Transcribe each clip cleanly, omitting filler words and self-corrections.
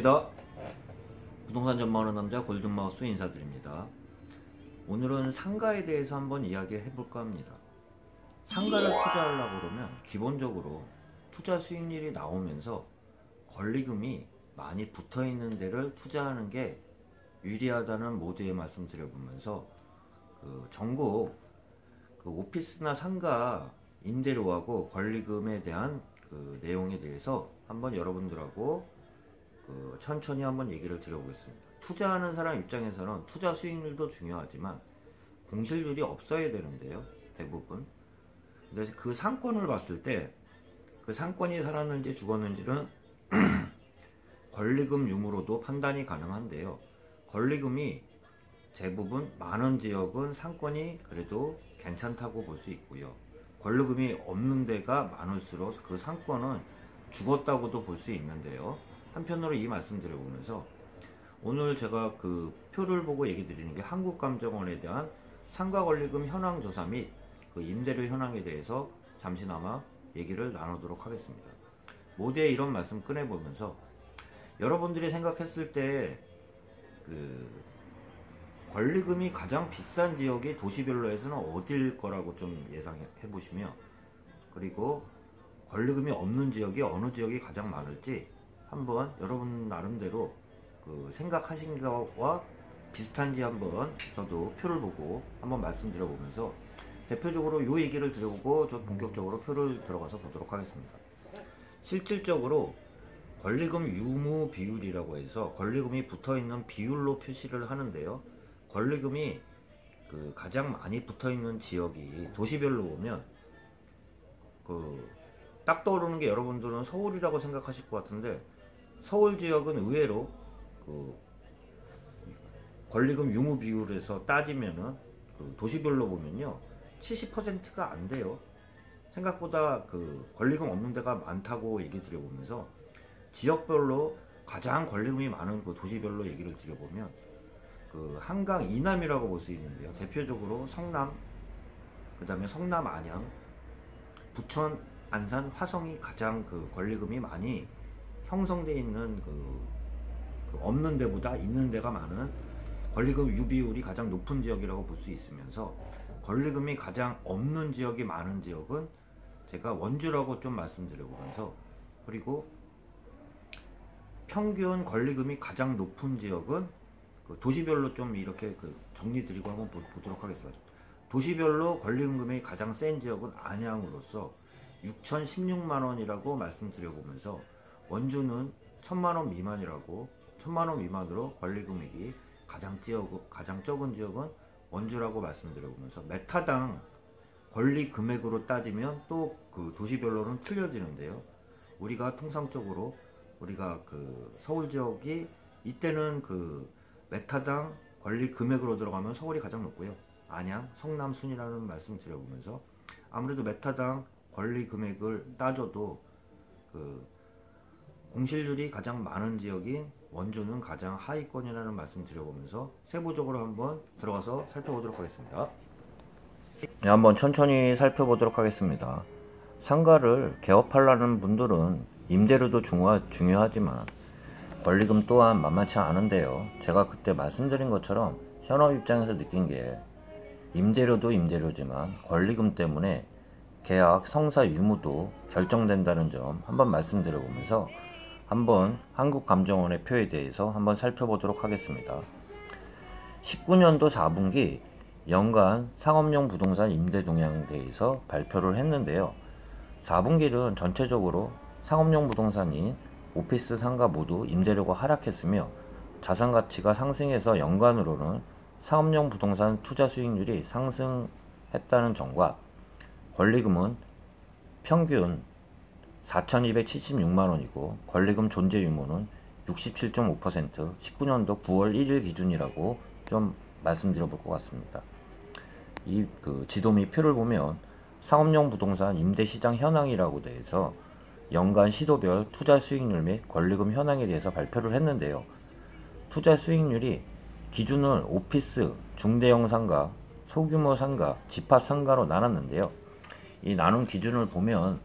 반갑습니다. 부동산 전망하는 남자 골든마우스 인사드립니다. 오늘은 상가에 대해서 한번 이야기해 볼까 합니다. 상가를 투자하려고 그러면 기본적으로 투자 수익률이 나오면서 권리금이 많이 붙어 있는 데를 투자하는 게 유리하다는 모두에 말씀드려보면서 전국 오피스나 상가 임대료하고 권리금에 대한 내용에 대해서 한번 여러분들하고 천천히 한번 얘기를 드려보겠습니다. 투자하는 사람 입장에서는 투자 수익률도 중요하지만 공실률이 없어야 되는데요, 대부분. 근데 그 상권을 봤을 때 그 상권이 살았는지 죽었는지는 권리금 유무로도 판단이 가능한데요. 권리금이 대부분 많은 지역은 상권이 그래도 괜찮다고 볼 수 있고요. 권리금이 없는 데가 많을수록 그 상권은 죽었다고도 볼 수 있는데요. 한편으로 이 말씀 드려보면서 오늘 제가 그 표를 보고 얘기 드리는 게 한국감정원에 대한 상가 권리금 현황 조사 및 그 임대료 현황에 대해서 잠시나마 얘기를 나누도록 하겠습니다. 모두의 이런 말씀 꺼내보면서 여러분들이 생각했을 때 권리금이 가장 비싼 지역이 도시별로에서는 어딜 거라고 좀 예상해 보시며, 그리고 권리금이 없는 지역이 어느 지역이 가장 많을지 한번 여러분 나름대로 생각하신 것과 비슷한지 한번 저도 표를 보고 한번 말씀드려보면서 대표적으로 이 얘기를 드려보고 저 본격적으로 표를 들어가서 보도록 하겠습니다. 실질적으로 권리금 유무 비율이라고 해서 권리금이 붙어있는 비율로 표시를 하는데요. 권리금이 가장 많이 붙어있는 지역이 도시별로 보면 딱 떠오르는 게 여러분들은 서울이라고 생각하실 것 같은데, 서울 지역은 의외로 권리금 유무 비율에서 따지면은 도시별로 보면요 70%가 안 돼요. 생각보다 권리금 없는 데가 많다고 얘기 드려보면서 지역별로 가장 권리금이 많은 도시별로 얘기를 드려보면 한강 이남이라고 볼 수 있는데요. 대표적으로 성남, 그 다음에 성남 안양, 부천, 안산, 화성이 가장 권리금이 많이 형성되어 있는 없는 데보다 있는 데가 많은 권리금 유비율이 가장 높은 지역이라고 볼 수 있으면서, 권리금이 가장 없는 지역이 많은 지역은 제가 원주라고 좀 말씀드려보면서, 그리고 평균 권리금이 가장 높은 지역은 도시별로 좀 이렇게 정리 드리고 한번 보도록 하겠습니다. 도시별로 권리금이 가장 센 지역은 안양으로서 6,016만원이라고 말씀드려보면서, 원주는 1,000만원 미만이라고, 1,000만원 미만으로 권리금액이 가장 적은 지역은 원주라고 말씀드려보면서, 메타당 권리 금액으로 따지면 또 도시별로는 틀려지는데요. 우리가 통상적으로 서울 지역이 이때는 메타당 권리 금액으로 들어가면 서울이 가장 높고요. 안양, 성남 순이라는 말씀 드려보면서 아무래도 메타당 권리 금액을 따져도 공실률이 가장 많은 지역인 원주는 가장 하위권이라는 말씀 드려보면서 세부적으로 한번 들어가서 살펴보도록 하겠습니다. 네, 한번 천천히 살펴보도록 하겠습니다. 상가를 개업하려는 분들은 임대료도 중요하지만 권리금 또한 만만치 않은데요. 제가 그때 말씀드린 것처럼 현업 입장에서 느낀 게 임대료도 임대료지만 권리금 때문에 계약 성사 유무도 결정된다는 점 한번 말씀드려보면서 한번 한국감정원의 표에 대해서 한번 살펴보도록 하겠습니다. 19년도 4분기 연간 상업용 부동산 임대 동향에 대해서 발표를 했는데요. 4분기는 전체적으로 상업용 부동산인 오피스 상가 모두 임대료가 하락했으며 자산가치가 상승해서 연간으로는 상업용 부동산 투자 수익률이 상승했다는 점과 권리금은 평균 4,276만원이고 권리금 존재 유무는 67.5%, 19년도 9월 1일 기준이라고 좀 말씀드려 볼 것 같습니다. 이 지도 및 표를 보면 상업용 부동산 임대시장 현황이라고 돼서 연간 시도별 투자 수익률 및 권리금 현황에 대해서 발표를 했는데요. 투자 수익률이 기준을 오피스, 중대형 상가, 소규모 상가, 집합 상가로 나눴는데요. 이 나눈 기준을 보면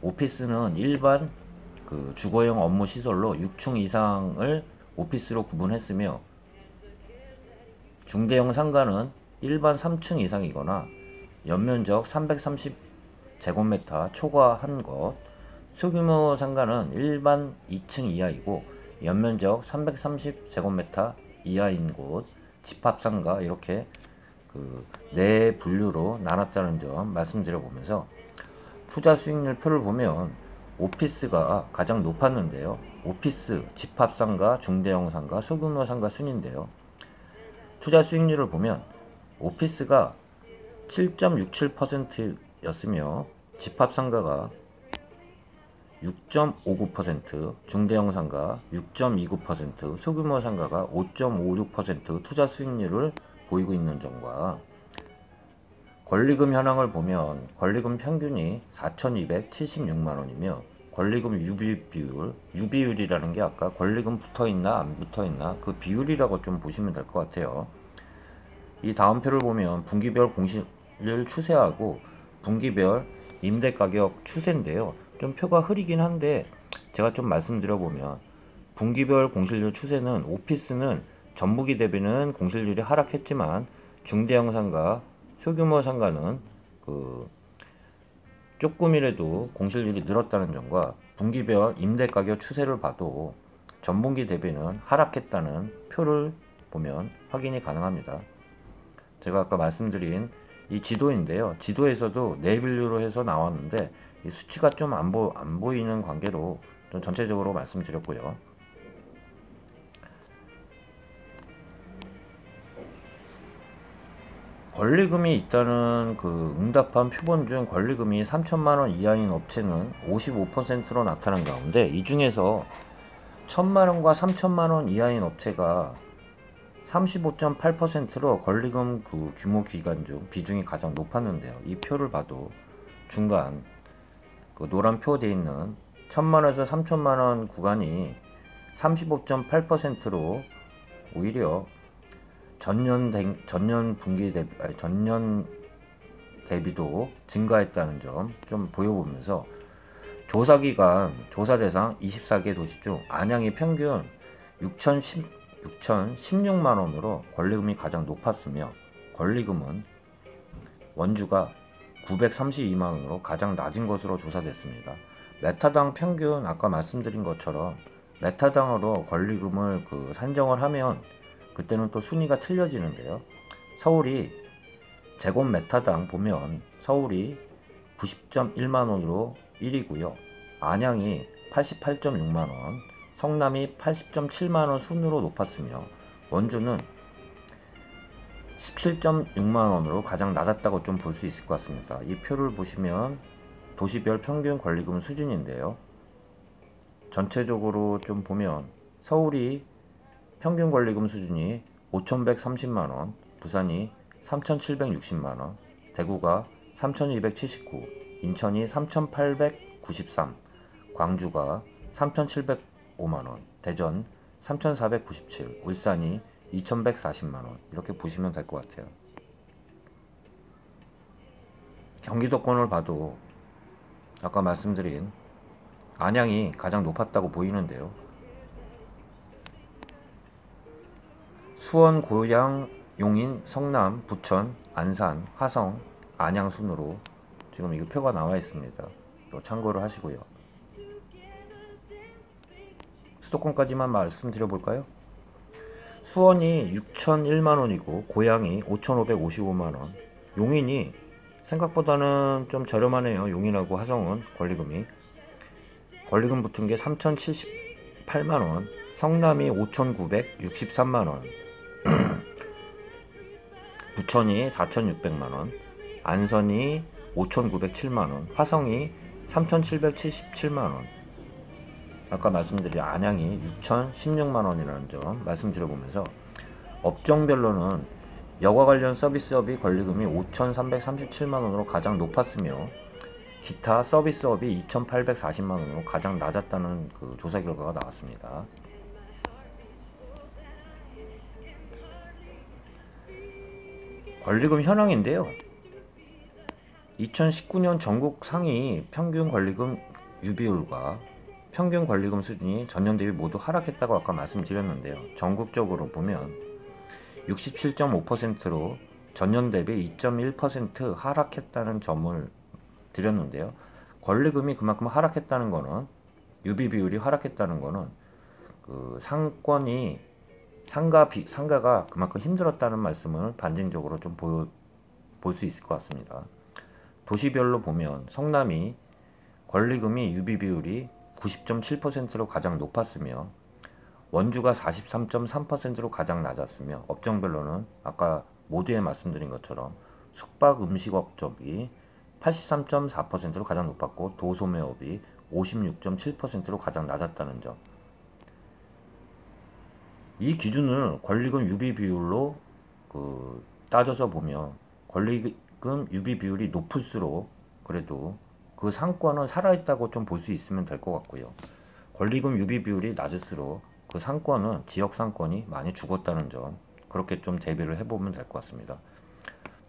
오피스는 일반 그 주거용 업무 시설로 6층 이상을 오피스로 구분했으며 중대형 상가는 일반 3층 이상이거나 연면적 330제곱미터 초과한 것, 소규모 상가는 일반 2층 이하이고 연면적 330제곱미터 이하인 곳, 집합상가 이렇게 그 네 분류로 나눴다는 점 말씀드려보면서 투자 수익률 표를 보면 오피스가 가장 높았는데요. 오피스, 집합상가, 중대형 상가, 소규모 상가 순인데요. 투자 수익률을 보면 오피스가 7.67%였으며 집합상가가 6.59%, 중대형 상가 6.29%, 소규모 상가가 5.56% 투자 수익률을 보이고 있는 점과 권리금 현황을 보면 권리금 평균이 4,276만원이며 권리금 유비율이라는 게 아까 권리금 붙어있나 안 붙어있나 그 비율이라고 좀 보시면 될 것 같아요. 이 다음 표를 보면 분기별 공실률 추세하고 분기별 임대가격 추세인데요. 좀 표가 흐리긴 한데 제가 좀 말씀드려보면 분기별 공실률 추세는 오피스는 전분기 대비는 공실률이 하락했지만 중대형 상가, 소규모 상가는 그 조금이라도 공실률이 늘었다는 점과 분기별 임대가격 추세를 봐도 전분기 대비는 하락했다는 표를 보면 확인이 가능합니다. 제가 아까 말씀드린 이 지도인데요. 지도에서도 네 분류로 해서 나왔는데 이 수치가 좀 안 보이는 관계로 좀 전체적으로 말씀드렸고요. 권리금이 있다는 그 응답한 표본 중 권리금이 3천만원 이하인 업체는 55%로 나타난 가운데 이 중에서 1,000만원과 3천만원 이하인 업체가 35.8%로 권리금 그 규모 기간 중 비중이 가장 높았는데요. 이 표를 봐도 중간 그 노란 표 되어 있는 1,000만원에서 3천만원 구간이 35.8%로 오히려 전년 대비도 증가했다는 점 좀 보여보면서 조사기간 조사 대상 24개 도시 중 안양이 평균 6,016만원으로 권리금이 가장 높았으며 권리금은 원주가 932만원으로 가장 낮은 것으로 조사됐습니다. 메타당 평균 아까 말씀드린 것처럼 메타당으로 권리금을 그 산정을 하면 그때는 또 순위가 틀려지는데요. 서울이 제곱메타당 보면 서울이 90.1만원으로 1위고요. 안양이 88.6만원, 성남이 80.7만원 순으로 높았으며 원주는 17.6만원으로 가장 낮았다고 좀 볼 수 있을 것 같습니다. 이 표를 보시면 도시별 평균 권리금 수준인데요. 전체적으로 좀 보면 서울이 평균 권리금 수준이 5,130만원, 부산이 3,760만원, 대구가 3,279, 인천이 3,893, 광주가 3,705만원, 대전 3,497, 울산이 2,140만원 이렇게 보시면 될 것 같아요. 경기도권을 봐도 아까 말씀드린 안양이 가장 높았다고 보이는데요. 수원, 고양, 용인, 성남, 부천, 안산, 화성, 안양 순으로 지금 이거 표가 나와 있습니다. 이거 참고를 하시고요. 수도권까지만 말씀드려 볼까요? 수원이 6,001만원이고 고양이 5,555만원, 용인이 생각보다는 좀 저렴하네요. 용인하고 화성은 권리금 붙은 게 3,078만원, 성남이 5,963만원, 부천이 4,600만원, 안선이 5,907만원, 화성이 3,777만원, 아까 말씀드린 안양이 6,016만원이라는 점 말씀드려보면서 업종별로는 여가 관련 서비스업이 권리금이 5,337만원으로 가장 높았으며 기타 서비스업이 2,840만원으로 가장 낮았다는 그 조사 결과가 나왔습니다. 권리금 현황인데요. 2019년 전국 상위 평균 권리금 유비율과 평균 권리금 수준이 전년 대비 모두 하락했다고 아까 말씀드렸는데요. 전국적으로 보면 67.5%로 전년 대비 2.1% 하락했다는 점을 드렸는데요. 권리금이 그만큼 하락했다는 거는, 유비 비율이 하락했다는 거는 그 상가가 그만큼 힘들었다는 말씀을 반증적으로 좀 볼 수 있을 것 같습니다. 도시별로 보면 성남이 권리금이 유비 비율이 90.7%로 가장 높았으며, 원주가 43.3%로 가장 낮았으며, 업종별로는 아까 모두에 말씀드린 것처럼 숙박 음식업 쪽이 83.4%로 가장 높았고, 도소매업이 56.7%로 가장 낮았다는 점. 이 기준을 권리금 유비 비율로 따져서 보면 권리금 유비 비율이 높을수록 그래도 그 상권은 살아있다고 좀 볼 수 있으면 될 것 같고요. 권리금 유비 비율이 낮을수록 그 상권은, 지역 상권이 많이 죽었다는 점, 그렇게 좀 대비를 해보면 될 것 같습니다.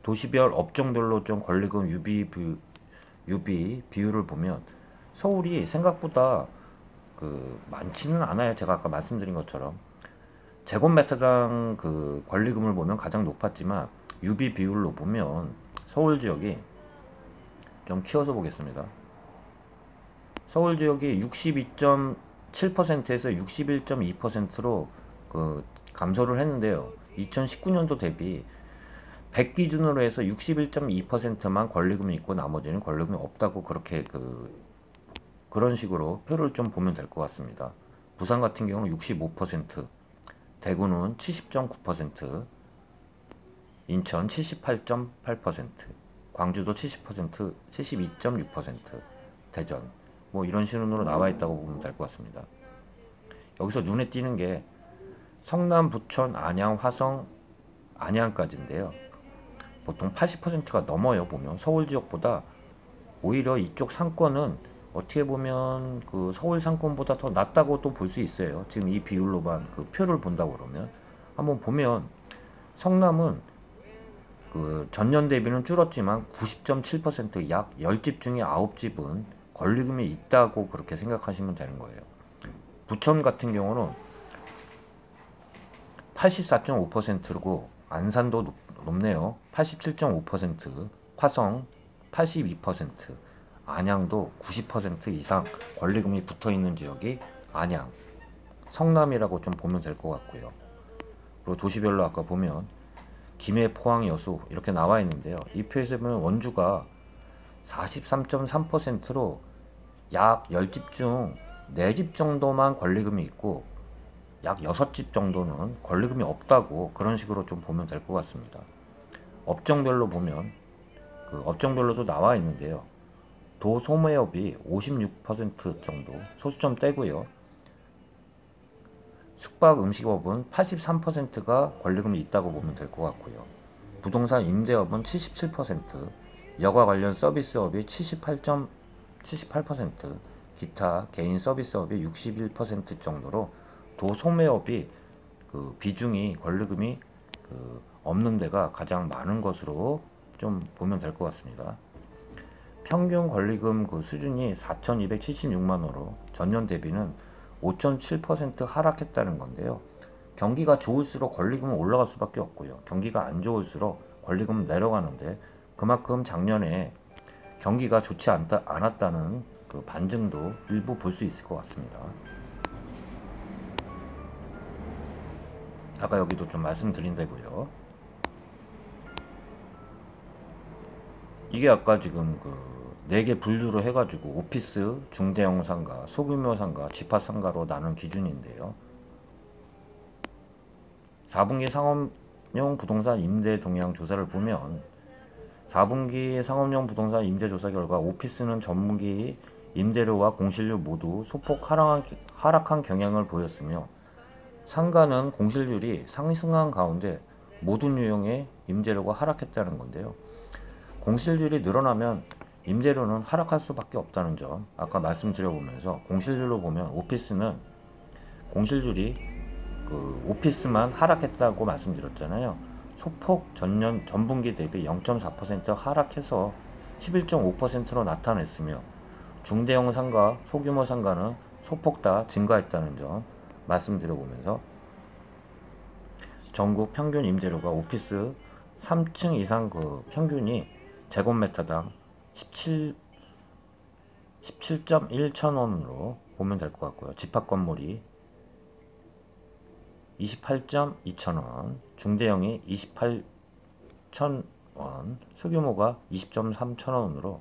도시별 업종별로 좀 권리금 유비 비율을 보면 서울이 생각보다 많지는 않아요. 제가 아까 말씀드린 것처럼 제곱미터당 그 권리금을 보면 가장 높았지만, 유비 비율로 보면 서울 지역이 좀 키워서 보겠습니다. 서울 지역이 62.7%에서 61.2%로 감소를 했는데요. 2019년도 대비 100 기준으로 해서 61.2%만 권리금이 있고 나머지는 권리금이 없다고, 그렇게 그런 식으로 표를 좀 보면 될 것 같습니다. 부산 같은 경우는 65%, 대구는 70.9%, 인천 78.8%, 광주도 70%, 72.6%, 대전 뭐 이런 식으로 나와 있다고 보면 될 것 같습니다. 여기서 눈에 띄는 게 성남, 부천, 안양, 화성, 안양까지인데요. 보통 80%가 넘어요. 보면 서울 지역보다 오히려 이쪽 상권은 어떻게 보면 그 서울 상권보다 더 낮다고도 볼 수 있어요. 지금 이 비율로만 그 표를 본다고 그러면 한번 보면 성남은 그 전년 대비는 줄었지만 90.7%, 약 10집 중에 9집은 권리금이 있다고 그렇게 생각하시면 되는 거예요. 부천 같은 경우는 84.5%고 안산도 높네요. 87.5%, 화성 82%, 안양도 90% 이상 권리금이 붙어있는 지역이 안양, 성남이라고 좀 보면 될 것 같고요. 그리고 도시별로 아까 보면 김해, 포항, 여수 이렇게 나와 있는데요. 이 표에서 보면 원주가 43.3%로 약 10집 중 4집 정도만 권리금이 있고, 약 6집 정도는 권리금이 없다고, 그런 식으로 좀 보면 될 것 같습니다. 업종별로 보면 업종별로도 나와 있는데요. 도소매업이 56% 정도 소수점 떼고요. 숙박 음식업은 83%가 권리금이 있다고 보면 될 것 같고요. 부동산 임대업은 77%, 여가 관련 서비스업이 78%, 기타 개인 서비스업이 61% 정도로 도소매업이 비중이 권리금이 없는 데가 가장 많은 것으로 좀 보면 될 것 같습니다. 평균 권리금 수준이 4,276만원으로 전년 대비는 5.7% 하락했다는 건데요. 경기가 좋을수록 권리금은 올라갈 수밖에 없고요. 경기가 안 좋을수록 권리금은 내려가는데, 그만큼 작년에 경기가 좋지 않았다는 반증도 일부 볼 수 있을 것 같습니다. 아까 여기도 좀 말씀드린 대고요. 이게 아까 지금 4개 분류로 해가지고 오피스, 중대형 상가, 소규모 상가, 집합 상가로 나눈 기준인데요. 4분기 상업용 부동산 임대 동향 조사를 보면 4분기 상업용 부동산 임대 조사 결과 오피스는 전분기 임대료와 공실률 모두 소폭 하락한 경향을 보였으며, 상가는 공실률이 상승한 가운데 모든 유형의 임대료가 하락했다는 건데요. 공실률이 늘어나면 임대료는 하락할 수밖에 없다는 점, 아까 말씀드려보면서 공실률로 보면 오피스는 공실률이 오피스만 하락했다고 말씀드렸잖아요. 소폭 전분기 대비 0.4% 하락해서 11.5%로 나타냈으며, 중대형 상가, 소규모 상가는 소폭 다 증가했다는 점 말씀드려보면서, 전국 평균 임대료가 오피스 3층 이상 그 평균이 제곱미터당 17.1천원으로 보면 될 것 같고요. 집합 건물이 28.2천원, 중대형이 28,000원, 소규모가 20.3천원으로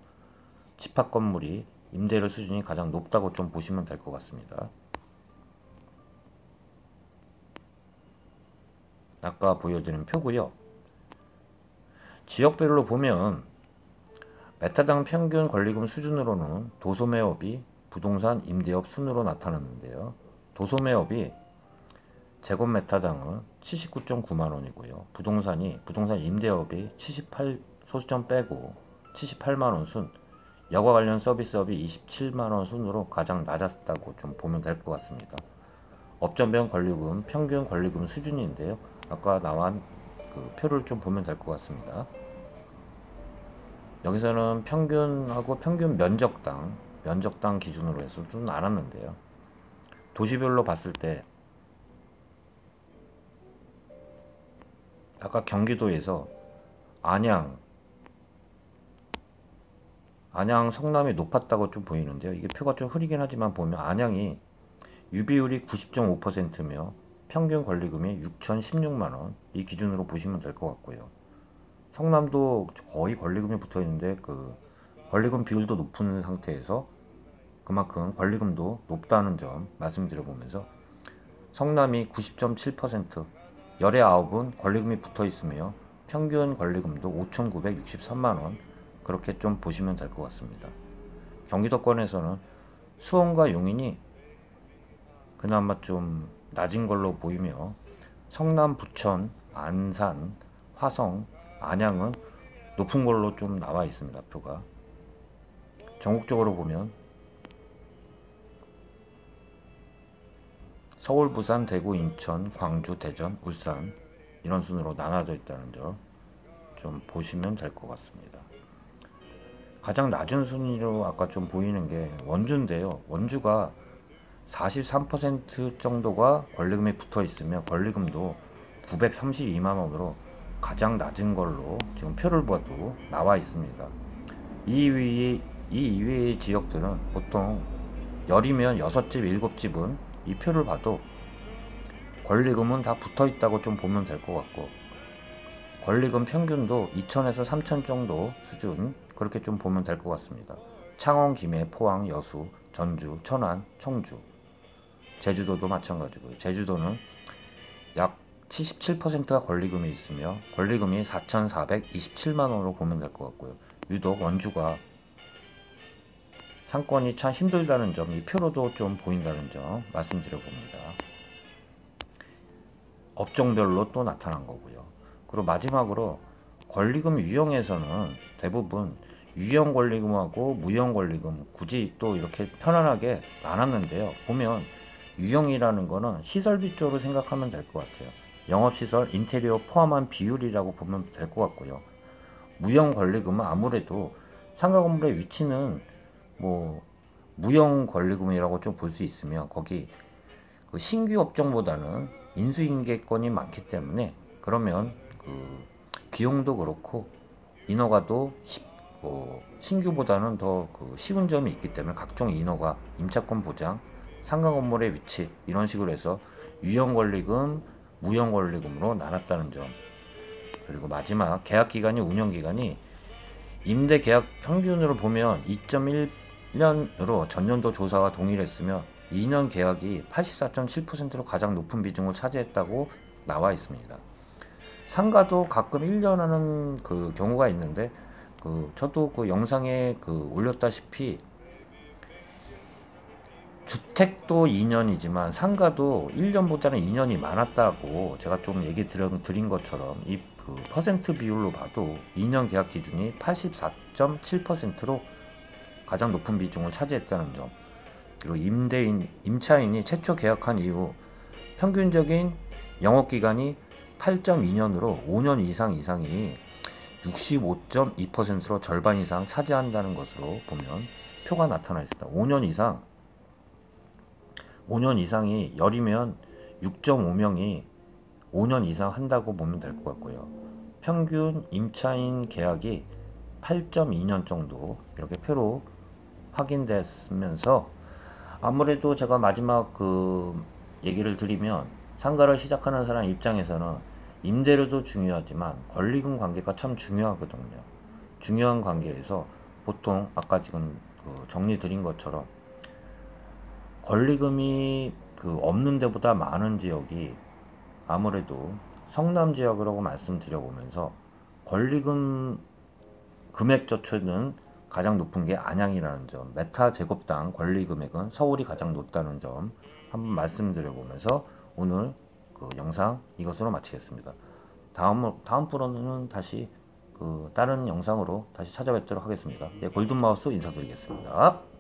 집합 건물이 임대료 수준이 가장 높다고 좀 보시면 될 것 같습니다. 아까 보여드린 표고요. 지역별로 보면 메타당 평균 권리금 수준으로는 도소매업이 부동산 임대업 순으로 나타났는데요. 도소매업이 제곱미터당은 79.9만원이고요. 부동산 임대업이 78, 소수점 빼고 78만원 순, 여가 관련 서비스업이 27만원 순으로 가장 낮았다고 좀 보면 될 것 같습니다. 업종별 권리금, 평균 권리금 수준인데요. 아까 나온 그 표를 좀 보면 될 것 같습니다. 여기서는 평균하고 평균 면적당 기준으로 해서 좀 나눴는데요. 도시별로 봤을 때 아까 경기도에서 안양, 성남이 높았다고 좀 보이는데요. 이게 표가 좀 흐리긴 하지만 보면 안양이 유비율이 90.5%며 평균 권리금이 6,016만원, 이 기준으로 보시면 될 것 같고요. 성남도 거의 권리금이 붙어 있는데 그 권리금 비율도 높은 상태에서 그만큼 권리금도 높다는 점 말씀드려보면서, 성남이 90.7%, 열의 9은 권리금이 붙어 있으며 평균 권리금도 5,963만원, 그렇게 좀 보시면 될 것 같습니다. 경기도권에서는 수원과 용인이 그나마 좀 낮은 걸로 보이며, 성남, 부천, 안산, 화성, 안양은 높은 걸로 좀 나와 있습니다. 표가. 전국적으로 보면 서울, 부산, 대구, 인천, 광주, 대전, 울산, 이런 순으로 나눠져 있다는 점 좀 보시면 될 것 같습니다. 가장 낮은 순위로 아까 좀 보이는 게 원주인데요. 원주가 43% 정도가 권리금이 붙어 있으며 권리금도 932만원으로 가장 낮은 걸로 지금 표를 봐도 나와 있습니다. 이 이외의 지역들은 보통 열이면 6집, 7집은 이 표를 봐도 권리금은 다 붙어 있다고 좀 보면 될 것 같고, 권리금 평균도 2천에서 3천 정도 수준, 그렇게 좀 보면 될 것 같습니다. 창원, 김해, 포항, 여수, 전주, 천안, 청주, 제주도도 마찬가지고요. 제주도는 약 77%가 권리금이 있으며 권리금이 4,427만원으로 보면 될 것 같고요. 유독 원주가 상권이 참 힘들다는 점, 이 표로도 좀 보인다는 점 말씀드려 봅니다. 업종별로 또 나타난 거고요. 그리고 마지막으로 권리금 유형에서는 대부분 유형 권리금하고 무형 권리금 굳이 또 이렇게 편안하게 나눴는데요. 보면 유형이라는 거는 시설비 쪽으로 생각하면 될 것 같아요. 영업시설, 인테리어 포함한 비율이라고 보면 될 것 같고요. 무형 권리금은 아무래도 상가 건물의 위치는 뭐 무형 권리금이라고 좀 볼 수 있으며, 거기 그 신규 업종보다는 인수인계권이 많기 때문에, 그러면 그 비용도 그렇고 인허가도 신규보다는 더 그 쉬운 점이 있기 때문에 각종 인허가, 임차권 보장, 상가 건물의 위치, 이런 식으로 해서 유형 권리금, 무형 권리금으로 나눴다는 점. 그리고 마지막 계약기간이, 운영기간이 임대 계약 평균으로 보면 2.1년으로 전년도 조사와 동일했으며 2년 계약이 84.7%로 가장 높은 비중을 차지했다고 나와 있습니다. 상가도 가끔 1년 하는 그 경우가 있는데, 저도 그 영상에 올렸다시피 주택도 2년이지만 상가도 1년보다는 2년이 많았다고 제가 좀 얘기 드린 것처럼, 이 퍼센트 비율로 봐도 2년 계약 기준이 84.7%로 가장 높은 비중을 차지했다는 점. 그리고 임차인이 최초 계약한 이후 평균적인 영업기간이 8.2년으로 5년 이상이 65.2%로 절반 이상 차지한다는 것으로 보면 표가 나타나 있습니다. 5년 이상 5년 이상이 열이면 6.5명이 5년 이상 한다고 보면 될 것 같고요. 평균 임차인 계약이 8.2년 정도 이렇게 표로 확인됐으면서, 아무래도 제가 마지막 얘기를 드리면, 상가를 시작하는 사람 입장에서는 임대료도 중요하지만 권리금 관계가 참 중요하거든요. 중요한 관계에서 보통 아까 지금 정리 드린 것처럼 권리금이 없는 데보다 많은 지역이 아무래도 성남 지역이라고 말씀드려보면서, 권리금 금액 자체는 가장 높은 게 안양이라는 점, 메타 제곱당 권리 금액은 서울이 가장 높다는 점 한번 말씀드려보면서 오늘 영상 이것으로 마치겠습니다. 다음 프로는 다시 다른 영상으로 다시 찾아뵙도록 하겠습니다. 예, 골든마우스 인사드리겠습니다.